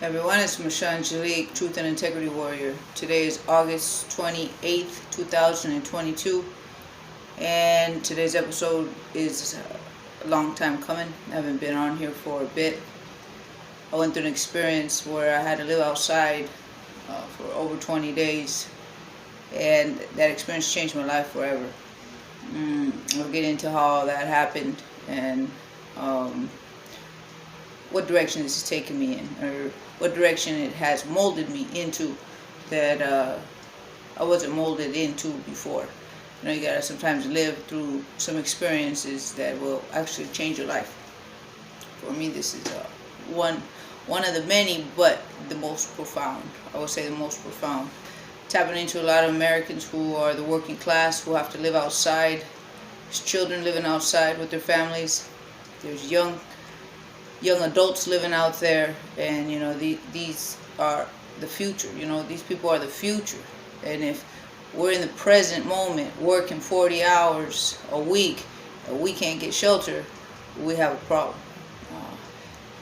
Everyone, it's Michelle Angelique, Truth and Integrity Warrior. Today is August 28th, 2022, and today's episode is a long time coming. I haven't been on here for a bit. I went through an experience where I had to live outside for over 20 days, and that experience changed my life forever. I'll get into how that happened and what direction this is taking me in, or what direction it has molded me into that I wasn't molded into before. You gotta sometimes live through some experiences that will actually change your life. For me, this is one of the many, but the most profound. I would say the most profound. Tapping into a lot of Americans who are the working class, who have to live outside. There's children living outside with their families. There's young adults living out there, and these are the future. These people are the future, and if we're in the present moment working 40 hours a week and we can't get shelter, we have a problem.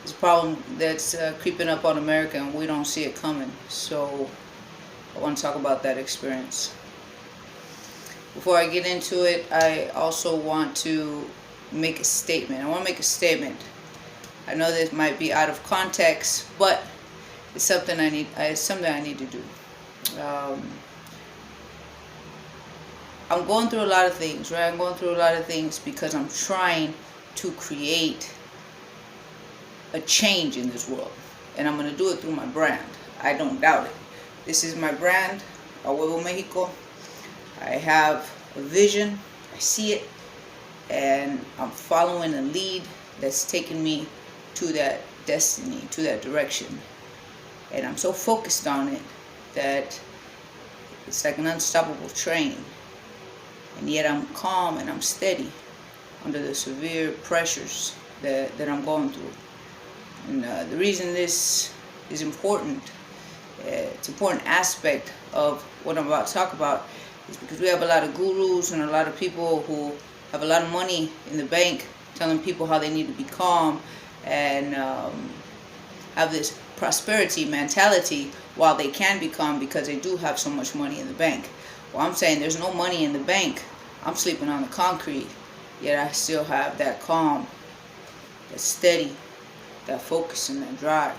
It's a problem that's creeping up on America, and we don't see it coming. So I want to talk about that experience. Before I get into it, I also want to make a statement. I want to make a statement. I know this might be out of context, but it's something I need. It's something I need to do. I'm going through a lot of things, right? I'm going through a lot of things because I'm trying to create a change in this world, and I'm going to do it through my brand. I don't doubt it. This is my brand, A Huevo Mexico. I have a vision. I see it, and I'm following a lead that's taking me to that destiny, to that direction. And I'm so focused on it that it's like an unstoppable train. And yet I'm calm and I'm steady under the severe pressures that I'm going through. And the reason this is important, it's an important aspect of what I'm about to talk about, is because we have a lot of gurus and a lot of people who have a lot of money in the bank telling people how they need to be calm and have this prosperity mentality while they can be calm because they do have so much money in the bank. Well, I'm saying there's no money in the bank. I'm sleeping on the concrete, yet I still have that calm, that steady, that focus and that drive.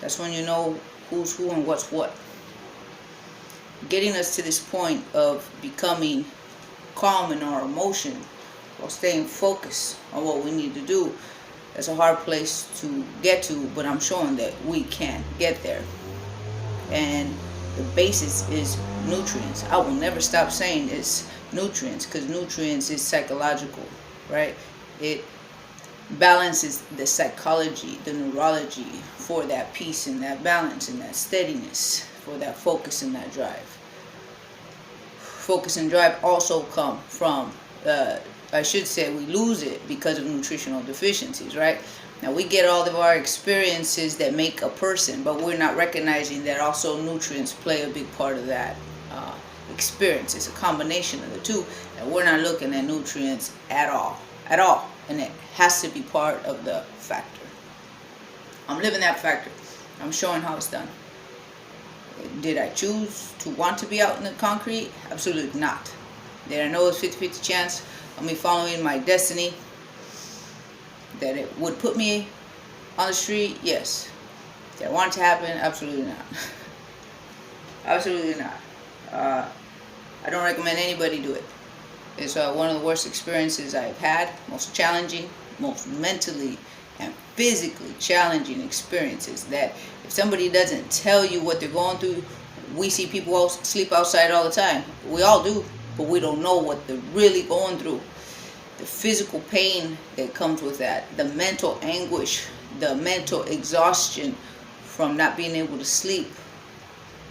That's when you know who's who and what's what. Getting us to this point of becoming calm in our emotion while staying focused on what we need to do, that's a hard place to get to, but I'm showing that we can get there. And the basis is nutrients. I will never stop saying it's nutrients, because nutrients is psychological, right? It balances the psychology, the neurology for that peace and that balance and that steadiness, for that focus and that drive. Focus and drive also come from, I should say, we lose it because of nutritional deficiencies, right? Now, we get all of our experiences that make a person, but we're not recognizing that also nutrients play a big part of that experience. It's a combination of the two, and we're not looking at nutrients at all, and it has to be part of the factor. I'm living that factor. I'm showing how it's done. Did I choose to want to be out in the concrete? Absolutely not. Did I know it's 50-50 chance of me following my destiny, that it would put me on the street? Yes. Did I want it to happen? Absolutely not. Absolutely not. I don't recommend anybody do it. It's one of the worst experiences I've had, most challenging, most mentally and physically challenging experiences, that if somebody doesn't tell you what they're going through, we see people sleep outside all the time. We all do, but we don't know what they're really going through. The physical pain that comes with that, the mental anguish, the mental exhaustion from not being able to sleep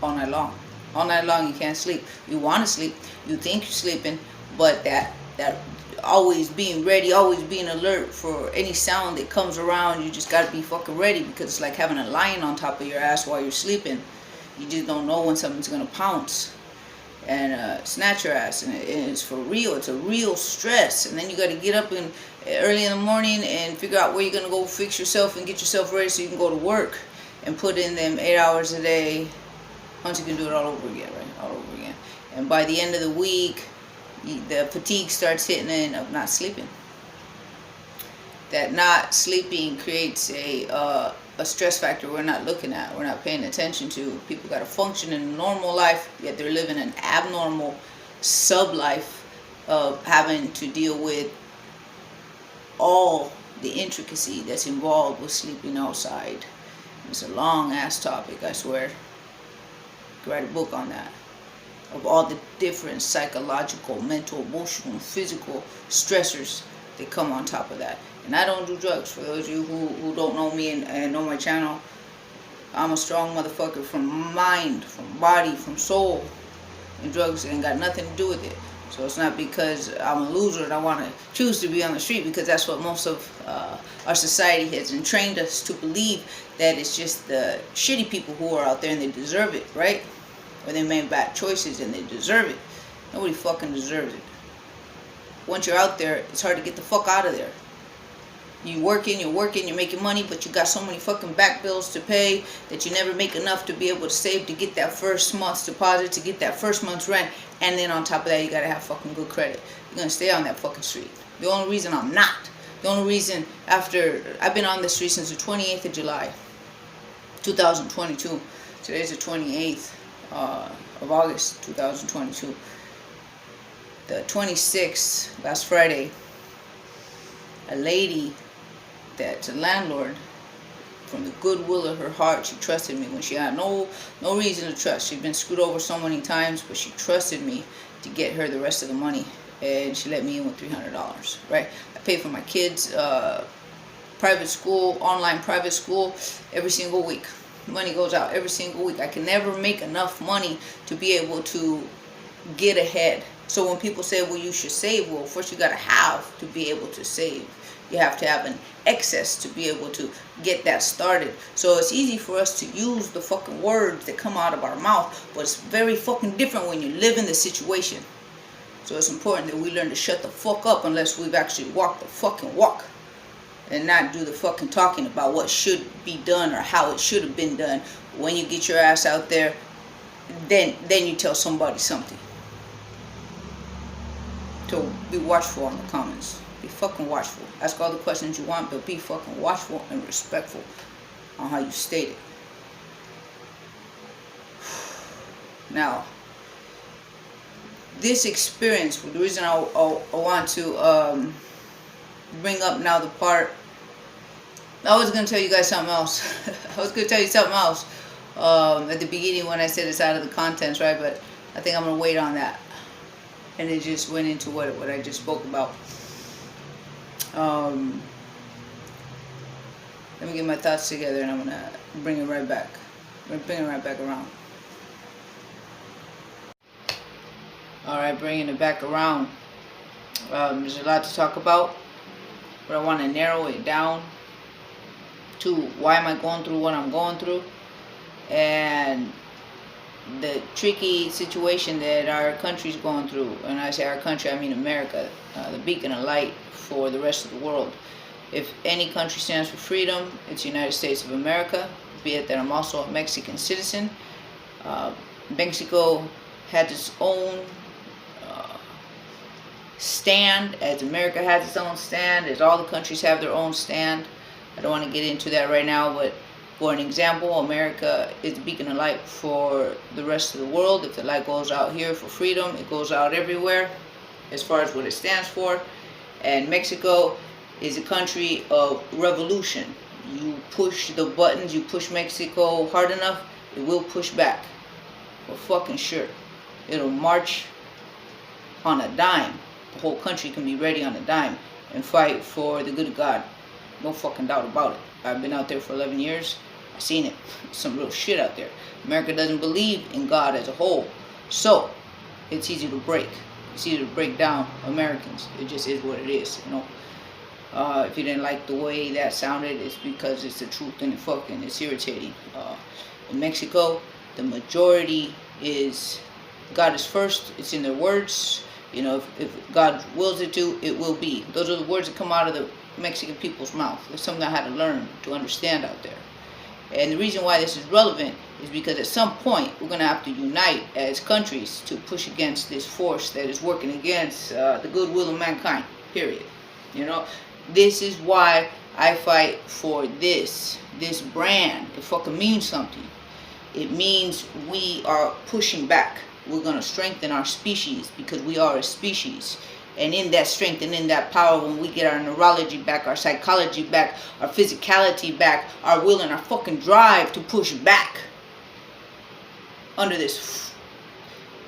all night long. All night long you can't sleep. You want to sleep, you think you're sleeping, but that always being ready, always being alert for any sound that comes around, you just got to be fucking ready, because it's like having a lion on top of your ass while you're sleeping. You just don't know when something's going to pounce and snatch your ass, and it's for real. It's a real stress. And then you got to get up early in the morning and figure out where you're going to go fix yourself and get yourself ready so you can go to work. and put in them 8 hours a day, once you can do it all over again, right? All over again. And by the end of the week, the fatigue starts hitting in of not sleeping. That not sleeping creates a stress factor we're not looking at, we're not paying attention to. People got to function in a normal life, yet they're living an abnormal sub-life of having to deal with all the intricacy that's involved with sleeping outside. It's a long ass topic, I swear. I could write a book on that, of all the different psychological, mental, emotional, physical stressors that come on top of that. And I don't do drugs. For those of you who don't know me and know my channel, I'm a strong motherfucker from mind, from body, from soul. And drugs ain't got nothing to do with it. So it's not because I'm a loser and I want to choose to be on the street, because that's what most of our society has trained us to believe, that it's just the shitty people who are out there and they deserve it, right? Or they made bad choices and they deserve it. Nobody fucking deserves it. Once you're out there, it's hard to get the fuck out of there. You're working, you're making money, but you got so many fucking back bills to pay that you never make enough to be able to save to get that first month's deposit, to get that first month's rent, and then on top of that, you gotta have fucking good credit. You're gonna stay on that fucking street. The only reason I'm not, the only reason after, I've been on the street since the 28th of July, 2022. Today's the 28th of August, 2022. The 26th, last Friday, a lady that's a landlord, from the goodwill of her heart, she trusted me when she had no reason to trust. She'd been screwed over so many times, but she trusted me to get her the rest of the money, and she let me in with $300, right? I paid for my kids' private school, online private school, every single week. Money goes out every single week. I can never make enough money to be able to get ahead. So when people say, well, you should save, well, first you got to have to be able to save. You have to have an excess to be able to get that started. So it's easy for us to use the fucking words that come out of our mouth, but it's very fucking different when you live in the situation. So it's important that we learn to shut the fuck up unless we've actually walked the fucking walk, and not do the fucking talking about what should be done or how it should have been done. When you get your ass out there, then you tell somebody something. So be watchful on the comments. Be fucking watchful. Ask all the questions you want, but be fucking watchful and respectful on how you state it. Now, this experience, the reason I want to bring up now the part, I was going to tell you guys something else. I was going to tell you something else at the beginning when I said it's out of the contents, right? But I think I'm going to wait on that. And it just went into what I just spoke about. Let me get my thoughts together and I'm going to bring it right back. I'm going to bring it right back around. Alright, bringing it back around. There's a lot to talk about, but I want to narrow it down to why am I going through what I'm going through, and the tricky situation that our country's going through. When I say our country, I mean America, the beacon of light for the rest of the world. If any country stands for freedom, it's the United States of America, be it that I'm also a Mexican citizen. Mexico had its own stand, as America has its own stand, as all the countries have their own stand. I don't want to get into that right now, but for an example, America is the beacon of light for the rest of the world. If the light goes out here for freedom, it goes out everywhere as far as what it stands for. And Mexico is a country of revolution. You push the buttons, you push Mexico hard enough, it will push back. For fucking sure. It'll march on a dime. The whole country can be ready on a dime and fight for the good of God. No fucking doubt about it. I've been out there for 11 years. I've seen it. Some real shit out there. America doesn't believe in God as a whole. So, it's easy to break. It's easy to break down Americans. It just is what it is, you know. If you didn't like the way that sounded, it's because it's the truth and it's irritating. In Mexico, the majority is God is first. It's in their words. You know, if God wills it to, it will be. Those are the words that come out of the Mexican people's mouth. It's something I had to learn to understand out there. And the reason why this is relevant is because at some point we're going to have to unite as countries to push against this force that is working against the goodwill of mankind, period. You know, this is why I fight for this brand. It fucking means something. It means we are pushing back. We're going to strengthen our species because we are a species. And in that strength and in that power, when we get our neurology back, our psychology back, our physicality back, our will and our fucking drive to push back under this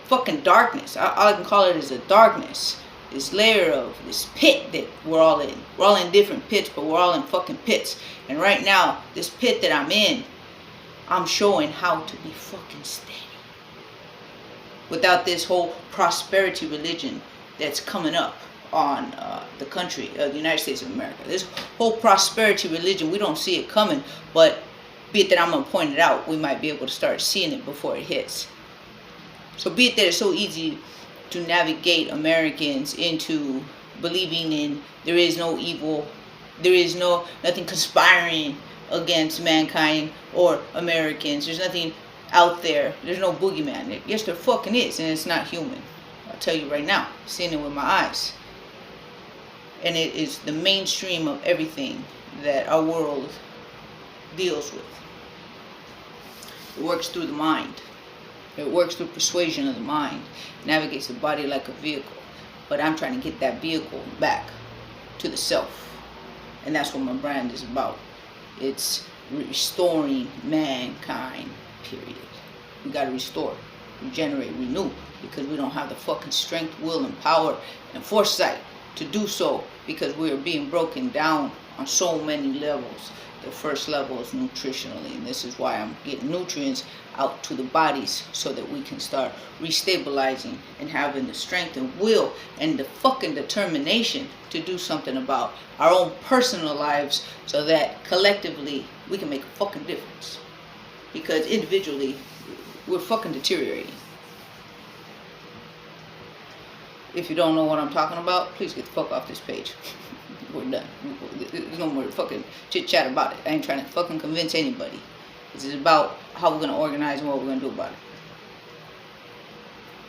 fucking darkness. All I can call it is a darkness. This layer of this pit that we're all in. We're all in different pits, but we're all in fucking pits. And right now, this pit that I'm in, I'm showing how to be fucking steady. Without this whole prosperity religion that's coming up on the country, the United States of America. This whole prosperity religion, we don't see it coming, but be it that I'm going to point it out, we might be able to start seeing it before it hits. So be it that it's so easy to navigate Americans into believing in there is no evil, there is nothing conspiring against mankind or Americans. There's nothing out there. There's no boogeyman. Yes, there fucking is, and it's not human. I'll tell you right now, seeing it with my eyes. And it is the mainstream of everything that our world deals with. It works through the mind. It works through persuasion of the mind. It navigates the body like a vehicle. But I'm trying to get that vehicle back to the self. And that's what my brand is about. It's restoring mankind, period. We gotta restore, regenerate, renew, because we don't have the fucking strength, will, and power and foresight to do so, because we are being broken down on so many levels. The first level is nutritionally, and this is why I'm getting nutrients out to the bodies so that we can start restabilizing and having the strength and will and the fucking determination to do something about our own personal lives, so that collectively we can make a fucking difference. Because individually, we're fucking deteriorating. If you don't know what I'm talking about, please get the fuck off this page. We're done. There's no more fucking chit chat about it. I ain't trying to fucking convince anybody. This is about how we're gonna organize and what we're gonna do about it.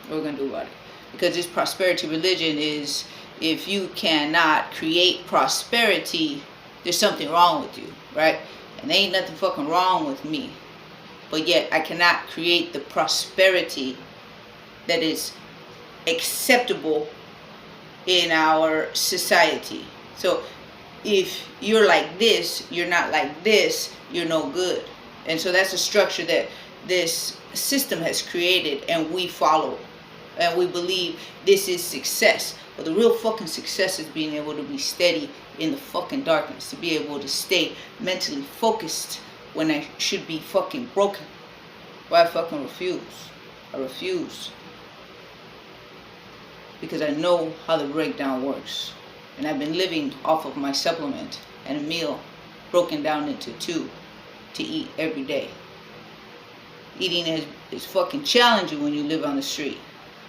What we're gonna do about it. Because this prosperity religion is, if you cannot create prosperity, there's something wrong with you, right? And there ain't nothing fucking wrong with me. But yet I cannot create the prosperity that is acceptable in our society. So if you're like this, you're not like this, you're no good. And so that's a structure that this system has created, and we follow. And we believe this is success. But the real fucking success is being able to be steady in the fucking darkness. To be able to stay mentally focused when I should be fucking broken. But I fucking refuse. I refuse. Because I know how the breakdown works. And I've been living off of my supplement and a meal broken down into two to eat every day. Eating is fucking challenging when you live on the street.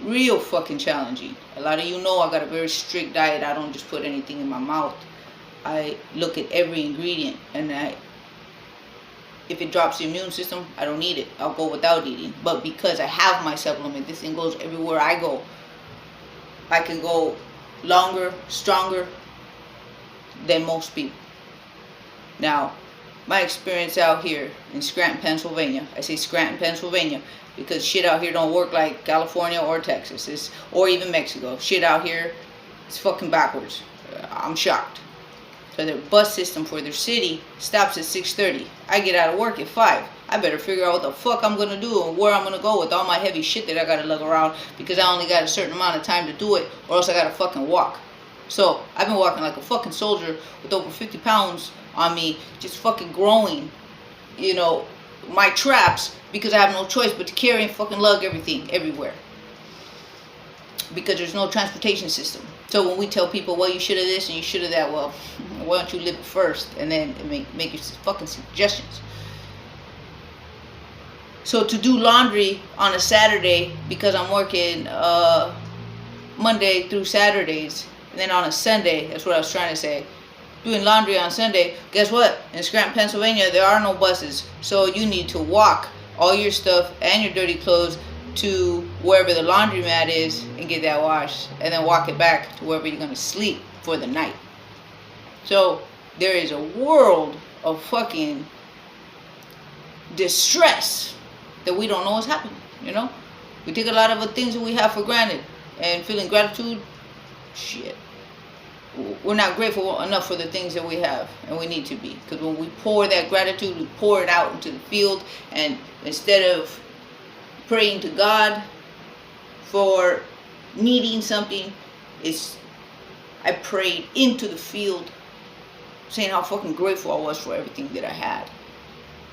Real fucking challenging. A lot of you know I got a very strict diet. I don't just put anything in my mouth. I look at every ingredient, and if it drops the immune system, I don't eat it. I'll go without eating. But because I have my supplement, this thing goes everywhere I go. I can go longer, stronger than most people. Now, my experience out here in Scranton, Pennsylvania, I say Scranton, Pennsylvania, because shit out here don't work like California or Texas, or even Mexico. Shit out here is fucking backwards. I'm shocked. So their bus system for their city stops at 6:30. I get out of work at 5. I better figure out what the fuck I'm going to do and where I'm going to go with all my heavy shit that I got to lug around, because I only got a certain amount of time to do it, or else I got to fucking walk. So I've been walking like a fucking soldier with over 50 pounds on me, just fucking growing, you know, my traps, because I have no choice but to carry and fucking lug everything everywhere. Because there's no transportation system. So when we tell people, well, you should have this and you should have that, well, why don't you live it first and then make your fucking suggestions. So to do laundry on a Saturday, because I'm working Monday through Saturdays, and then on a Sunday, that's what I was trying to say, doing laundry on Sunday, guess what? In Scranton, Pennsylvania, there are no buses. So you need to walk all your stuff and your dirty clothes to wherever the laundromat is and get that washed, and then walk it back to wherever you're going to sleep for the night. So there is a world of fucking distress that we don't know what's happening, you know? We take a lot of the things that we have for granted, and feeling gratitude, shit. We're not grateful enough for the things that we have, and we need to be. Because when we pour that gratitude, we pour it out into the field, and instead of praying to God for needing something, I prayed into the field, saying how fucking grateful I was for everything that I had.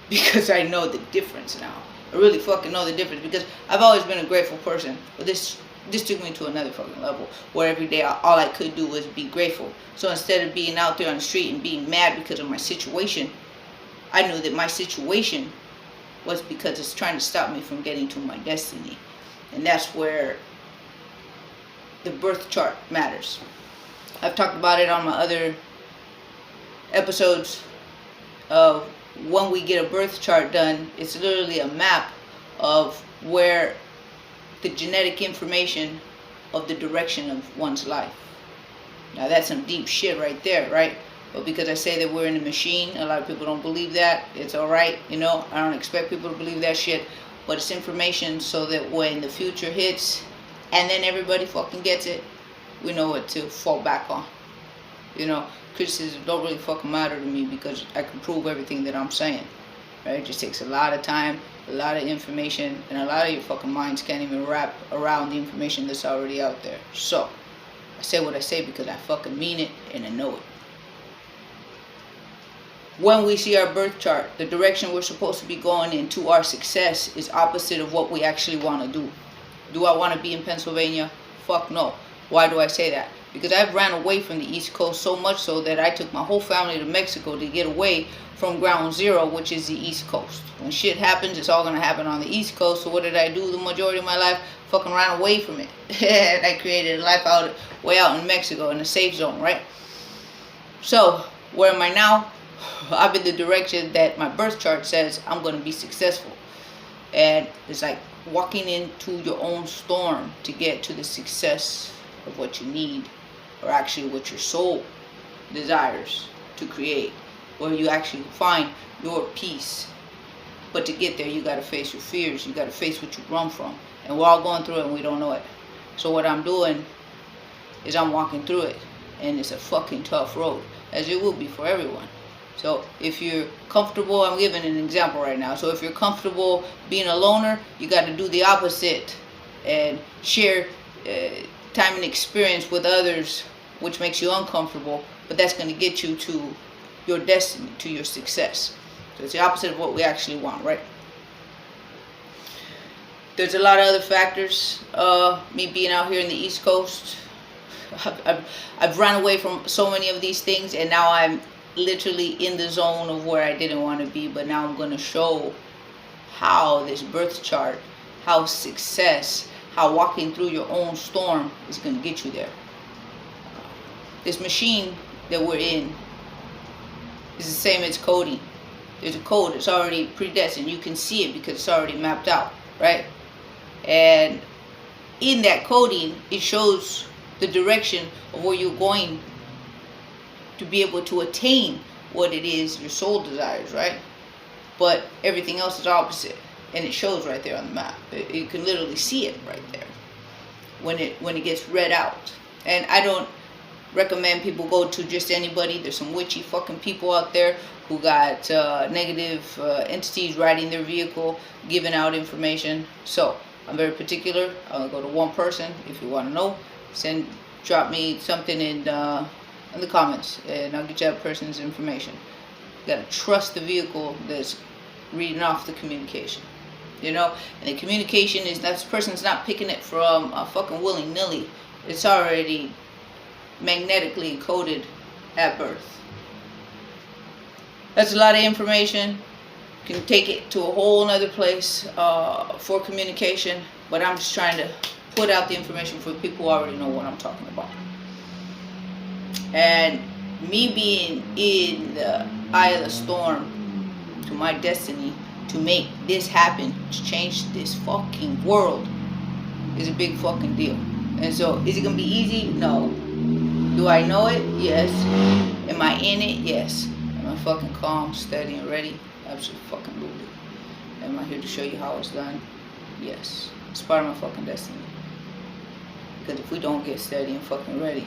Because I know the difference now. I really fucking know the difference, because I've always been a grateful person, but this took me to another fucking level, where every day all I could do was be grateful. So instead of being out there on the street and being mad because of my situation, I knew that my situation was because it's trying to stop me from getting to my destiny. And that's where the birth chart matters. I've talked about it on my other episodes of when we get a birth chart done. It's literally a map of where the genetic information of the direction of one's life. Now that's some deep shit right there, right? But because I say that we're in a machine, a lot of people don't believe that. It's alright, you know, I don't expect people to believe that shit, but it's information so that when the future hits and then everybody fucking gets it, we know what to fall back on. You know, criticism don't really fucking matter to me, because I can prove everything that I'm saying. Right? It just takes a lot of time, a lot of information, and a lot of your fucking minds can't even wrap around the information that's already out there. So, I say what I say because I fucking mean it and I know it. When we see our birth chart, the direction we're supposed to be going into our success is opposite of what we actually want to do. Do I want to be in Pennsylvania? Fuck no. Why do I say that? Because I've ran away from the East Coast so much so that I took my whole family to Mexico to get away from ground zero, which is the East Coast. When shit happens, it's all going to happen on the East Coast. So what did I do the majority of my life? Fucking ran away from it. And I created a life way out in Mexico, in a safe zone, right? So, where am I now? I'm in the direction that my birth chart says I'm going to be successful. And it's like walking into your own storm to get to the success of what you need, or actually what your soul desires to create, where you actually find your peace. But to get there, you got to face your fears. You got to face what you run from. And we're all going through it and we don't know it. So what I'm doing is I'm walking through it. And it's a fucking tough road, as it will be for everyone. So if you're comfortable, I'm giving an example right now. So if you're comfortable being a loner, you got to do the opposite and share time and experience with others, which makes you uncomfortable, but that's going to get you to your destiny, to your success. So it's the opposite of what we actually want, right? There's a lot of other factors. Me being out here in the East Coast, I've run away from so many of these things, and now I'm literally in the zone of where I didn't want to be. But now I'm going to show how this birth chart, how success, how walking through your own storm is going to get you there. This machine that we're in is the same as coding. There's a code that's already predestined. You can see it because it's already mapped out, right? And in that coding, it shows the direction of where you're going to be able to attain what it is your soul desires, right? But everything else is opposite. And it shows right there on the map. You can literally see it right there when it gets read out. And I don't recommend people go to just anybody. There's some witchy fucking people out there who got negative entities riding their vehicle, giving out information. So I'm very particular. I'll go to one person. If you want to know, drop me something in the comments, and I'll get you that person's information. You gotta trust the vehicle that's reading off the communication. You know, and the communication is, that person's not picking it from a fucking willy-nilly. It's already magnetically encoded at birth. That's a lot of information. You can take it to a whole nother place for communication, but I'm just trying to put out the information for people who already know what I'm talking about. And me being in the eye of the storm to my destiny to make this happen, to change this fucking world, is a big fucking deal. And so, is it gonna be easy? No. Do I know it? Yes. Am I in it? Yes. Am I fucking calm, steady, and ready? Absolutely. Am I here to show you how it's done? Yes. It's part of my fucking destiny. Because if we don't get steady and fucking ready,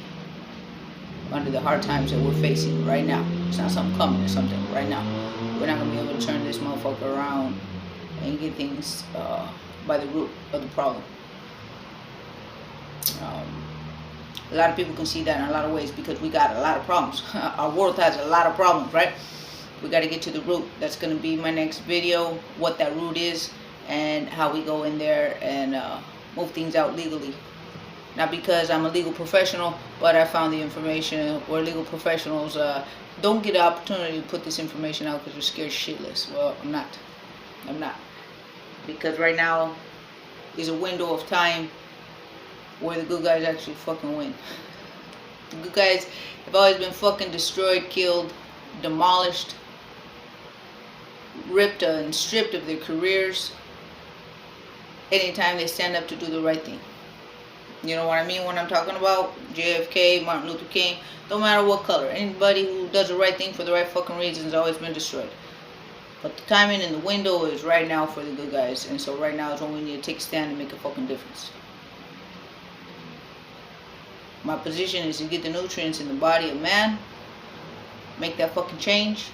under the hard times that we're facing right now, it's not something coming, it's something right now, we're not going to be able to turn this motherfucker around and get things by the root of the problem. A lot of people can see that in a lot of ways because we got a lot of problems. Our world has a lot of problems, right? We got to get to the root. That's going to be my next video, what that root is and how we go in there and move things out legally. Not because I'm a legal professional, but I found the information where legal professionals don't get the opportunity to put this information out because they're scared shitless. Well, I'm not. Because right now is a window of time where the good guys actually fucking win. The good guys have always been fucking destroyed, killed, demolished, ripped and stripped of their careers anytime they stand up to do the right thing. You know what I mean when I'm talking about? JFK, Martin Luther King, no matter what color. Anybody who does the right thing for the right fucking reasons has always been destroyed. But the timing and the window is right now for the good guys. And so right now is when we need to take a stand and make a fucking difference. My position is to get the nutrients in the body of man, make that fucking change,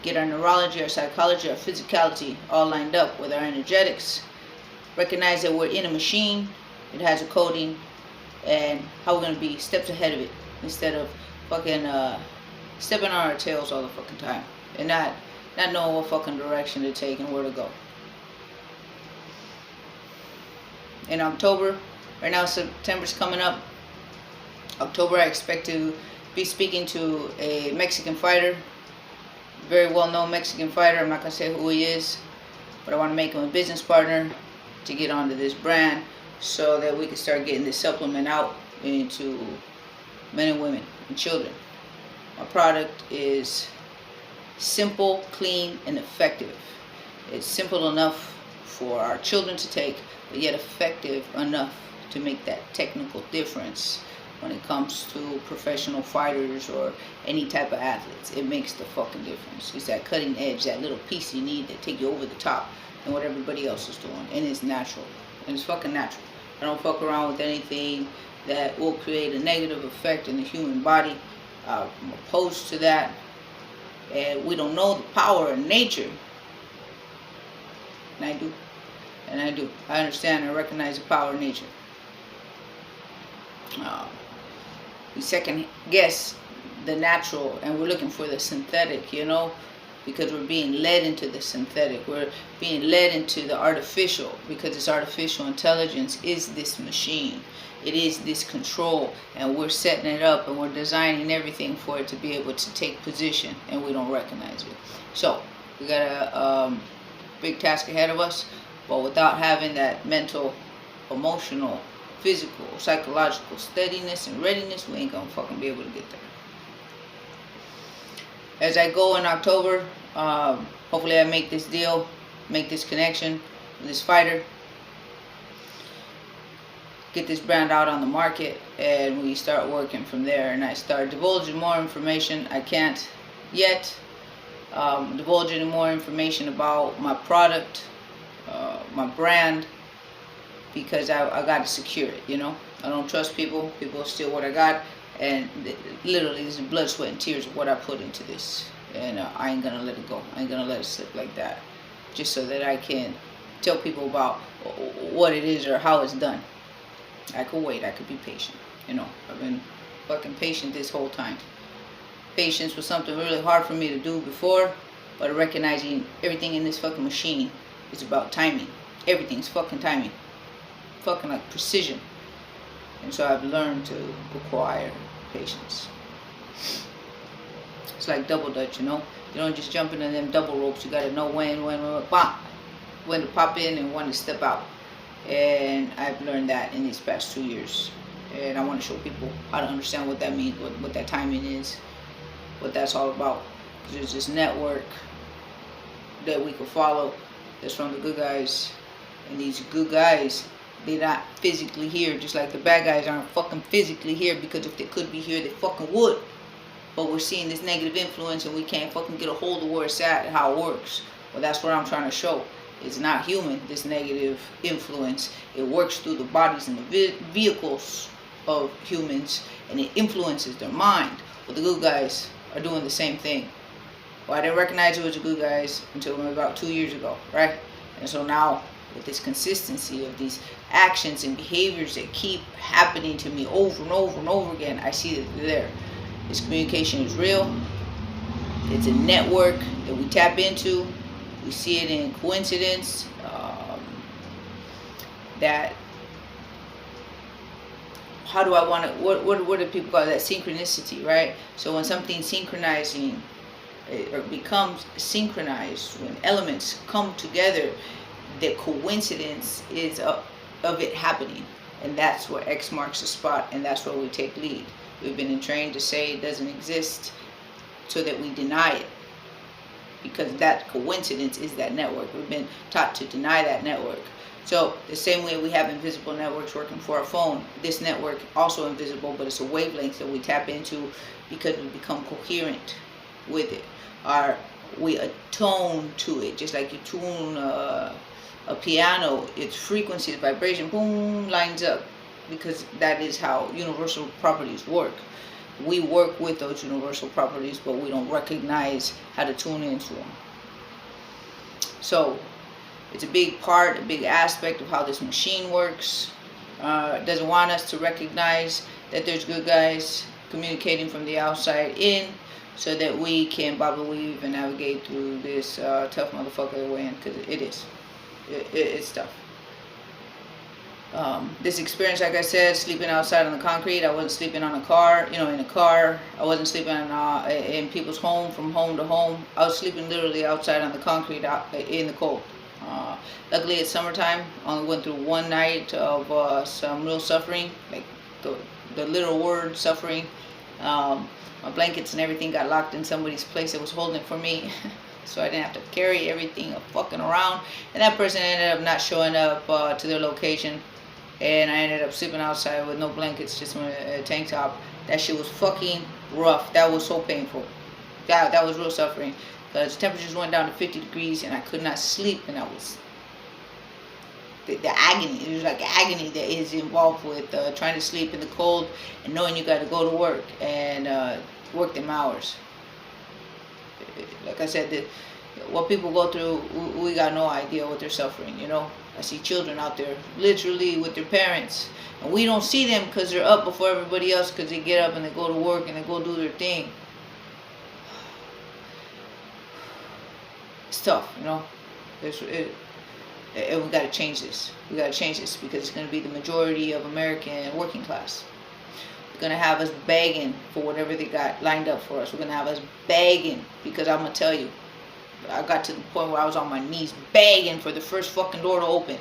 get our neurology, our psychology, our physicality all lined up with our energetics, recognize that we're in a machine, it has a coding, and how we're going to be steps ahead of it instead of fucking stepping on our tails all the fucking time and not knowing what fucking direction to take and where to go. In October, right now September's coming up, October I expect to be speaking to a Mexican fighter, very well known Mexican fighter. I'm not going to say who he is, but I want to make him a business partner to get onto this brand so that we can start getting this supplement out into men and women and children. My product is simple, clean, and effective. It's simple enough for our children to take, but yet effective enough to make that technical difference when it comes to professional fighters or any type of athletes. It makes the fucking difference. It's that cutting edge, that little piece you need that take you over the top and what everybody else is doing. And it's natural. And it's fucking natural. I don't fuck around with anything that will create a negative effect in the human body. I'm opposed to that. And we don't know the power of nature. And I do. And I do. I understand and recognize the power of nature. We second guess the natural and we're looking for the synthetic, you know, because we're being led into the synthetic. We're being led into the artificial because this artificial intelligence is this machine. It is this control, and we're setting it up and we're designing everything for it to be able to take position, and we don't recognize it. So we got a big task ahead of us, but without having that mental, emotional, physical, psychological steadiness and readiness, we ain't gonna fucking be able to get there. As I go in October, hopefully I make this deal, make this connection with this fighter, get this brand out on the market, and we start working from there. And I start divulging more information. I can't yet divulge any more information about my product, my brand, because I got to secure it, you know. I don't trust people. People steal what I got, and literally this is blood, sweat, and tears of what I put into this, and I ain't gonna let it go. I ain't gonna let it slip like that, just so that I can tell people about what it is or how it's done. I could wait. I could be patient, you know. I've been fucking patient this whole time. Patience was something really hard for me to do before, but recognizing everything in this fucking machine is about timing. Everything's fucking timing. Fucking like precision. And so I've learned to acquire patience. It's like double dutch, you know. You don't just jump into them double ropes. You gotta know when to pop in and when to step out. And I've learned that in these past 2 years. And I want to show people how to understand what that means, what that timing is. what that's all about. There's this network that we could follow that's from the good guys, and these good guys, they're not physically here, just like the bad guys aren't fucking physically here, because if they could be here, they fucking would. But we're seeing this negative influence, and we can't fucking get a hold of where it's at and how it works. Well, that's what I'm trying to show. It's not human, this negative influence. It works through the bodies and the vehicles of humans, and it influences their mind. Well, the good guys are doing the same thing. Well, I didn't recognize it was the good guys until about 2 years ago, right? And so now, with this consistency of these actions and behaviors that keep happening to me over and over and over again, I see that they're there. This communication is real. It's a network that we tap into. We see it in coincidence. That, how do I want to, what do people call that? Synchronicity, right? So when something's synchronizing, or becomes synchronized, when elements come together, the coincidence is of it happening. And that's where X marks the spot, and that's where we take lead. We've been trained to say it doesn't exist so that we deny it, because that coincidence is that network. We've been taught to deny that network. So the same way we have invisible networks working for our phone, this network also invisible, but it's a wavelength that we tap into because we become coherent with it. We attune to it, just like you tune a piano. Its frequency, its vibration, boom, lines up, because that is how universal properties work. We work with those universal properties, but we don't recognize how to tune into them. So it's a big part, a big aspect of how this machine works. It doesn't want us to recognize that there's good guys communicating from the outside in, so that we can bob and weave and navigate through this tough motherfucker that we're in, because it is. It's tough. This experience, like I said, sleeping outside on the concrete. I wasn't sleeping on a car, in a car. I wasn't sleeping in people's home, from home to home. I was sleeping literally outside on the concrete, out in the cold. Luckily, it's summertime. Only went through one night of some real suffering, like the literal word suffering. My blankets and everything got locked in somebody's place that was holding it for me. So I didn't have to carry everything fucking around. And that person ended up not showing up to their location. And I ended up sleeping outside with no blankets, just a tank top. That shit was fucking rough. That was so painful. That was real suffering. Because temperatures went down to 50 degrees and I could not sleep. And I was... The agony. It was like agony that is involved with trying to sleep in the cold and knowing you got to go to work and work them hours. Like I said, what people go through, we got no idea what they're suffering, I see children out there literally with their parents, and we don't see them because they're up before everybody else, because they get up and they go to work and they go do their thing. It's tough, and we got to change this. We got to change this, because it's going to be the majority of American working class. Going to have us begging for whatever they got lined up for us. We're going to have us begging, because I'm going to tell you, I got to the point where I was on my knees begging for the first fucking door to open.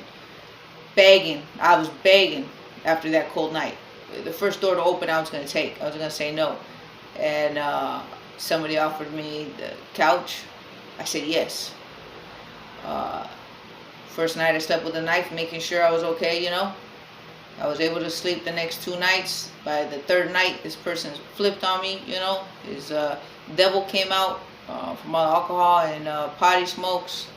Begging. I was begging after that cold night. The first door to open I was going to take. I was going to say no. And somebody offered me the couch. I said yes. First night I slept with a knife, making sure I was okay, I was able to sleep the next 2 nights. By the third night, this person flipped on me, His devil came out from all the alcohol and potty smokes.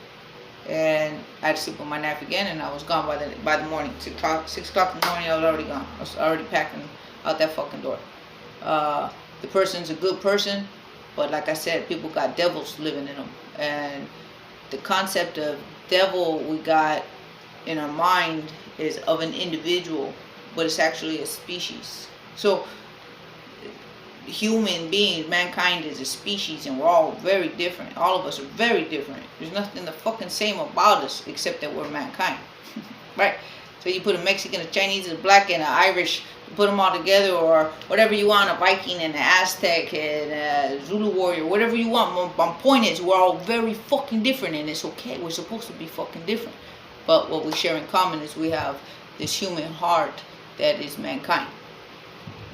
And I had to sleep with my knife again, and I was gone by the morning. 6 o'clock in the morning, I was already gone. I was already packing out that fucking door. The person's a good person, but like I said, people got devils living in them. And the concept of devil we got in our mind is of an individual, but it's actually a species. So human beings, mankind is a species, and we're all very different. All of us are very different. There's nothing the fucking same about us except that we're mankind. Right? So you put a Mexican, a Chinese, a black, and an Irish, put them all together, or whatever you want, a Viking and an Aztec and a Zulu warrior, whatever you want. My point is, we're all very fucking different, and it's okay. We're supposed to be fucking different. But what we share in common is we have this human heart that is mankind.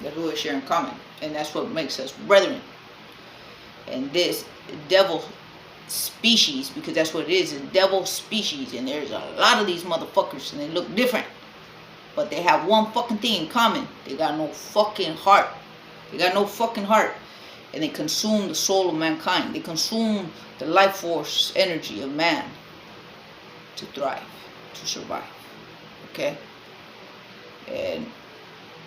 That's what we share in common. And that's what makes us brethren. And this devil species, because that's what it is, a devil species, and there's a lot of these motherfuckers, and they look different, but they have one fucking thing in common: they got no fucking heart. They got no fucking heart, and they consume the soul of mankind. They consume the life force energy of man to thrive, to survive. Okay? And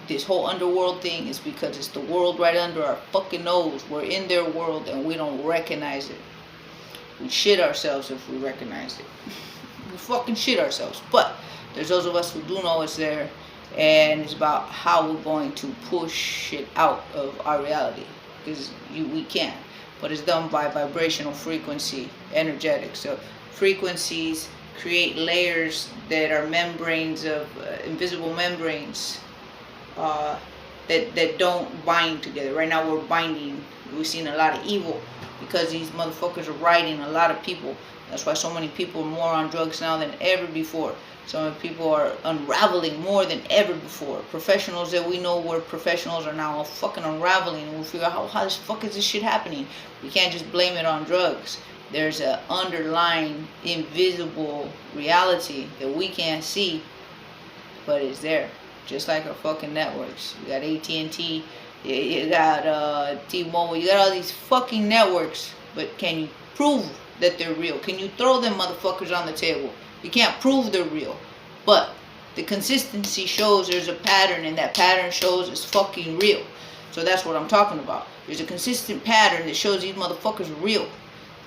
this whole underworld thing is because it's the world right under our fucking nose. We're in their world and we don't recognize it. We shit ourselves if we recognize it. We fucking shit ourselves. But there's those of us who do know it's there, and it's about how we're going to push it out of our reality. Because we can. But it's done by vibrational frequency, energetic. So frequencies create layers that are membranes of invisible membranes that don't bind together. Right now we're binding. We've seen a lot of evil because these motherfuckers are riding a lot of people. That's why so many people are more on drugs now than ever before. So many people are unraveling more than ever before. Professionals that we know were professionals are now all fucking unraveling, and we figure out how the fuck is this shit happening. We can't just blame it on drugs. There's an underlying invisible reality that we can't see, but it's there. Just like our fucking networks. You got AT&T, you got T-Mobile, you got all these fucking networks, but can you prove that they're real? Can you throw them motherfuckers on the table? You can't prove they're real, but the consistency shows there's a pattern, and that pattern shows it's fucking real. So that's what I'm talking about. There's a consistent pattern that shows these motherfuckers are real,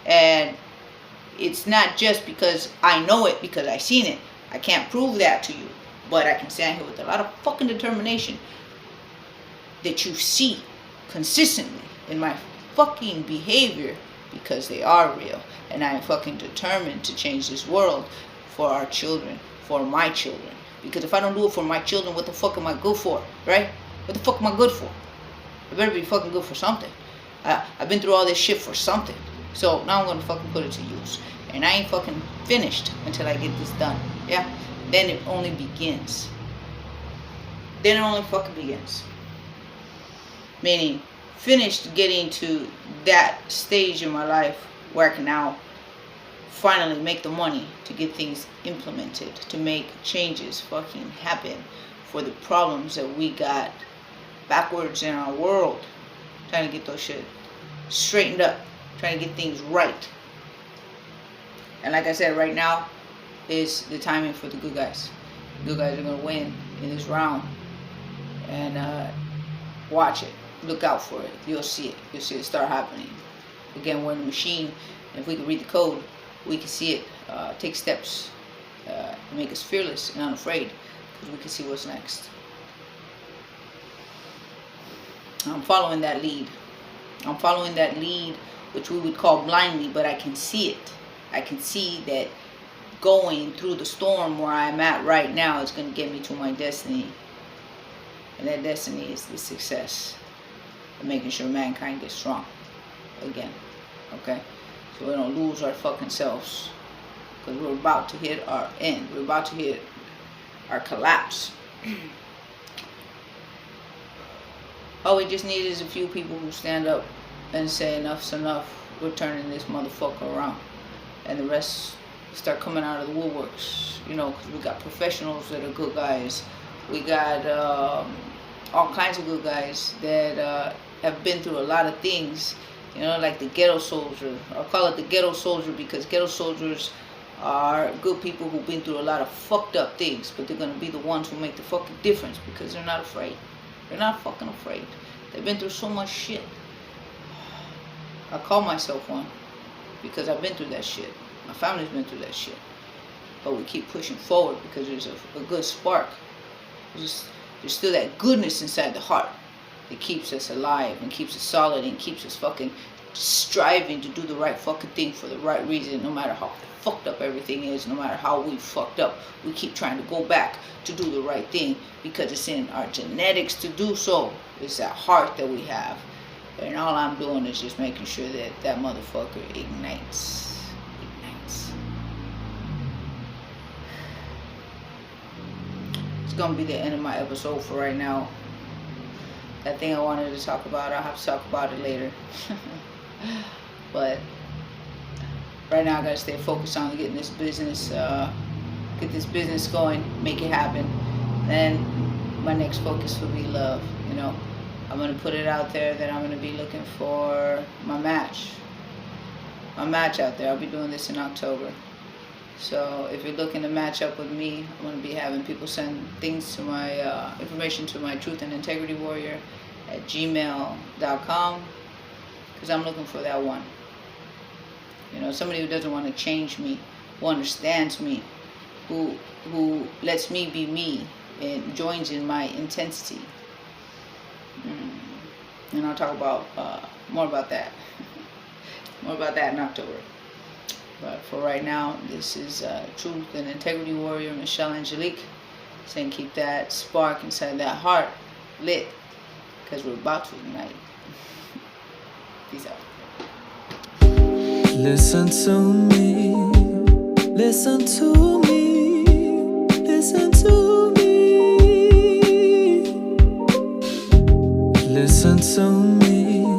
and it's not just because I know it, because I seen it. I can't prove that to you, but I can stand here with a lot of fucking determination that you see consistently in my fucking behavior, because they are real, and I am fucking determined to change this world for our children, for my children. Because if I don't do it for my children, what the fuck am I good for, right? What the fuck am I good for? I better be fucking good for something. I've been through all this shit for something. So now I'm gonna fucking put it to use. And I ain't fucking finished until I get this done. Yeah? Then it only begins. Then it only fucking begins. Meaning, finished getting to that stage in my life where I can now finally make the money to get things implemented, to make changes fucking happen for the problems that we got backwards in our world. Trying to get those shit straightened up, trying to get things right. And like I said, right now is the timing for the good guys. The good guys are going to win in this round. And watch it. Look out for it. You'll see it. You'll see it start happening. Again, we're in the machine. And if we can read the code, we can see it. Take steps to make us fearless and unafraid, because we can see what's next. I'm following that lead. I'm following that lead, which we would call blindly, but I can see it. I can see that going through the storm where I'm at right now is going to get me to my destiny. And that destiny is the success of making sure mankind gets strong again. Okay? So we don't lose our fucking selves, because we're about to hit our end. We're about to hit our collapse. All we just need is a few people who stand up and say enough's enough. We're turning this motherfucker around. And the rest start coming out of the woodworks. You know, because we got professionals that are good guys. We got all kinds of good guys that have been through a lot of things. You know, like the ghetto soldier. I'll call it the ghetto soldier because ghetto soldiers are good people who've been through a lot of fucked up things. But they're going to be the ones who make the fucking difference because they're not afraid. They're not fucking afraid. They've been through so much shit. I call myself one because I've been through that shit. My family's been through that shit. But we keep pushing forward because there's a good spark. There's still that goodness inside the heart that keeps us alive and keeps us solid and keeps us fucking striving to do the right fucking thing for the right reason, no matter how fucked up everything is, no matter how we fucked up. We keep trying to go back to do the right thing because it's in our genetics to do so. It's that heart that we have. And all I'm doing is just making sure that that motherfucker ignites. It's gonna be the end of my episode for right now. That thing I wanted to talk about, I'll have to talk about it later. But right now I gotta stay focused on getting this business, going, make it happen. Then my next focus will be love. You know, I'm gonna put it out there that I'm gonna be looking for my match out there. I'll be doing this in October. So if you're looking to match up with me, I'm going to be having people send things to my information to my truth and integrity warrior at gmail.com, because I'm looking for that one. You know, somebody who doesn't want to change me, who understands me, who lets me be me and joins in my intensity. And I'll talk about more about that. More about that in October. But for right now, this is Truth and Integrity Warrior Michelle Angelique saying keep that spark inside that heart lit, because we're about to ignite. Peace out. Listen to me, listen to me, listen to me. Listen to me,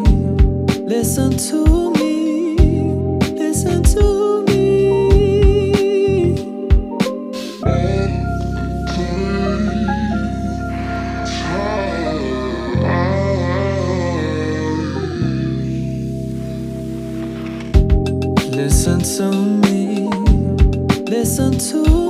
listen to me, listen to me. Listen to me, listen to